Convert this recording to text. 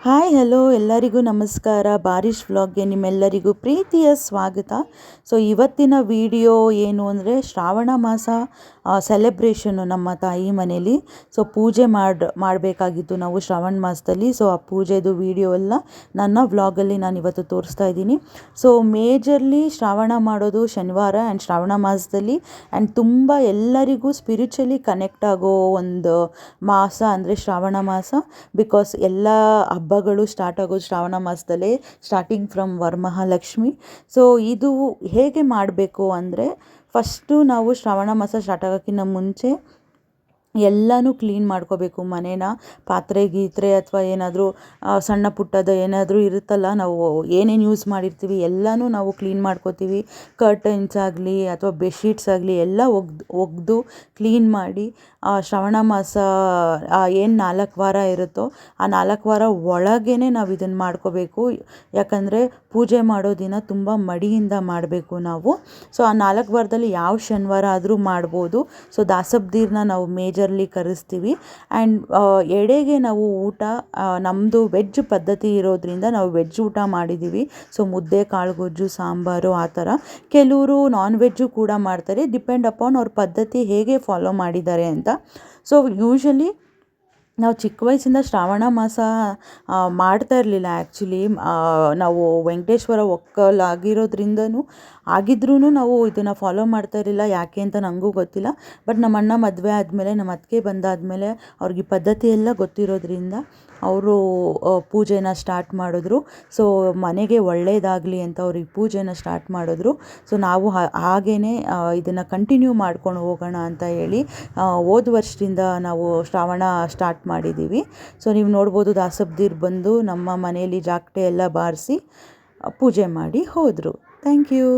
Hi hello ಎಲ್ಲರಿಗೂ ನಮಸ್ಕಾರ. ಬಾರಿಶ್ ವ್ಲಾಗ್ಗೆ ನಿಮ್ಮೆಲ್ಲರಿಗೂ ಪ್ರೀತಿಯ ಸ್ವಾಗತ. ಸೊ ಇವತ್ತಿನ ವಿಡಿಯೋ ಏನು ಅಂದರೆ ಶ್ರಾವಣ ಮಾಸ ಸೆಲೆಬ್ರೇಷನ್ನು ನಮ್ಮ ತಾಯಿ ಮನೇಲಿ. ಸೊ ಪೂಜೆ ಮಾಡಬೇಕಾಗಿತ್ತು ನಾವು ಶ್ರಾವಣ ಮಾಸದಲ್ಲಿ. ಸೊ ಆ ಪೂಜೆದು ವಿಡಿಯೋ ಎಲ್ಲ ನನ್ನ ವ್ಲಾಗಲ್ಲಿ ನಾನು ಇವತ್ತು ತೋರಿಸ್ತಾ ಇದ್ದೀನಿ. ಸೊ ಮೇಜರ್ಲಿ ಶ್ರಾವಣ ಮಾಡೋದು ಶನಿವಾರ ಆ್ಯಂಡ್ ಶ್ರಾವಣ ಮಾಸದಲ್ಲಿ ಆ್ಯಂಡ್ ತುಂಬ ಎಲ್ಲರಿಗೂ ಸ್ಪಿರಿಚುವಲಿ ಕನೆಕ್ಟ್ ಆಗೋ ಒಂದು ಮಾಸ ಅಂದರೆ ಶ್ರಾವಣ ಮಾಸ. ಬಿಕಾಸ್ ಎಲ್ಲ ಹಬ್ಬಗಳು ಸ್ಟಾರ್ಟ್ ಆಗೋದು ಶ್ರಾವಣ ಮಾಸದಲ್ಲೇ, ಸ್ಟಾರ್ಟಿಂಗ್ ಫ್ರಮ್ ವರಮಹಾಲಕ್ಷ್ಮಿ. ಸೊ ಇದು ಹೇಗೆ ಮಾಡಬೇಕು ಅಂದರೆ ಫಸ್ಟು ನಾವು ಶ್ರಾವಣ ಮಾಸ ಸ್ಟಾರ್ಟ್ ಆಗೋಕ್ಕಿಂತ ಮುಂಚೆ ಎಲ್ಲನೂ ಕ್ಲೀನ್ ಮಾಡ್ಕೋಬೇಕು. ಮನೇನ ಪಾತ್ರೆ ಗೀತ್ರೆ ಅಥವಾ ಏನಾದರೂ ಸಣ್ಣ ಪುಟ್ಟದ ಏನಾದರೂ ಇರುತ್ತಲ್ಲ, ನಾವು ಏನೇನು ಯೂಸ್ ಮಾಡಿರ್ತೀವಿ ಎಲ್ಲನೂ ನಾವು ಕ್ಲೀನ್ ಮಾಡ್ಕೋತೀವಿ. ಕರ್ಟನ್ಸ್ ಆಗಲಿ ಅಥವಾ ಬೆಡ್ಶೀಟ್ಸ್ ಆಗಲಿ ಎಲ್ಲ ಒಗೆದು ಕ್ಲೀನ್ ಮಾಡಿ ಶ್ರಾವಣ ಮಾಸ ಏನು 4 ವಾರ ಇರುತ್ತೋ ಆ 4 ವಾರ ಒಳಗೇ ನಾವು ಇದನ್ನು ಮಾಡ್ಕೋಬೇಕು. ಯಾಕಂದರೆ ಪೂಜೆ ಮಾಡೋ ದಿನ ತುಂಬ ಮಡಿಯಿಂದ ಮಾಡಬೇಕು ನಾವು. ಸೊ ಆ 4 ವಾರದಲ್ಲಿ ಯಾವ ಶನಿವಾರ ಆದರೂ ಮಾಡ್ಬೋದು. ಸೊ ದಾಸಬ್ದೀರನ್ನ ನಾವು ಮೇಜರ್ಲಿ ಕರೆಸ್ತೀವಿ. ಆ್ಯಂಡ್ ಎಡೆಗೆ ನಾವು ಊಟ ನಮ್ಮದು ವೆಜ್ ಪದ್ಧತಿ ಇರೋದ್ರಿಂದ ನಾವು ವೆಜ್ ಊಟ ಮಾಡಿದ್ದೀವಿ. ಸೊ ಮುದ್ದೆ, ಕಾಳುಗೊಜ್ಜು, ಸಾಂಬಾರು ಆ ಥರ. ಕೆಲವರು ನಾನ್ ವೆಜ್ಜು ಕೂಡ ಮಾಡ್ತಾರೆ, ಡಿಪೆಂಡ್ ಅಪಾನ್ ಅವ್ರ ಪದ್ಧತಿ ಹೇಗೆ ಫಾಲೋ ಮಾಡಿದ್ದಾರೆ ಅಂತ. ಸೊ ಯೂಶ್ವಲಿ ನಾವು ಚಿಕ್ಕ ವಯಸ್ಸಿಂದ ಶ್ರಾವಣ ಮಾಸ ಮಾಡ್ತಾ ಇರಲಿಲ್ಲ. ಆ್ಯಕ್ಚುಲಿ ನಾವು ವೆಂಕಟೇಶ್ವರ ಒಕ್ಕಲಾಗಿರೋದ್ರಿಂದನೂ ಆಗಿದ್ರೂ ನಾವು ಇದನ್ನು ಫಾಲೋ ಮಾಡ್ತಾ ಇರಲಿಲ್ಲ. ಯಾಕೆ ಅಂತ ನನಗೂ ಗೊತ್ತಿಲ್ಲ. ಬಟ್ ನಮ್ಮ ಅಣ್ಣ ಮದುವೆ ಆದಮೇಲೆ, ನಮ್ಮ ಅತ್ತಿಗೆ ಬಂದಾದಮೇಲೆ ಅವ್ರಿಗೆ ಈ ಪದ್ಧತಿ ಎಲ್ಲ ಗೊತ್ತಿರೋದ್ರಿಂದ ಅವರು ಪೂಜೆನ ಸ್ಟಾರ್ಟ್ ಮಾಡಿದ್ರು. ಸೊ ಮನೆಗೆ ಒಳ್ಳೆಯದಾಗಲಿ ಅಂತ ಅವ್ರು ಈ ಪೂಜೆನ ಸ್ಟಾರ್ಟ್ ಮಾಡಿದ್ರು. ಸೊ ನಾವು ಹಾಗೇ ಇದನ್ನು ಕಂಟಿನ್ಯೂ ಮಾಡ್ಕೊಂಡು ಹೋಗೋಣ ಅಂತ ಹೇಳಿ ಹೋದ ವರ್ಷದಿಂದ ನಾವು ಶ್ರಾವಣ ಸ್ಟಾರ್ಟ್ ಮಾಡಿದ್ದೀವಿ. ಸೊ ನೀವು ನೋಡ್ಬೋದು, ದಾಸಬ್ದೀರ್ ಬಂದು ನಮ್ಮ ಮನೆಯಲ್ಲಿ ಜಾಕಟೆ ಎಲ್ಲ ಬಾರಿಸಿ ಪೂಜೆ ಮಾಡಿ ಹೋದರು. Thank you.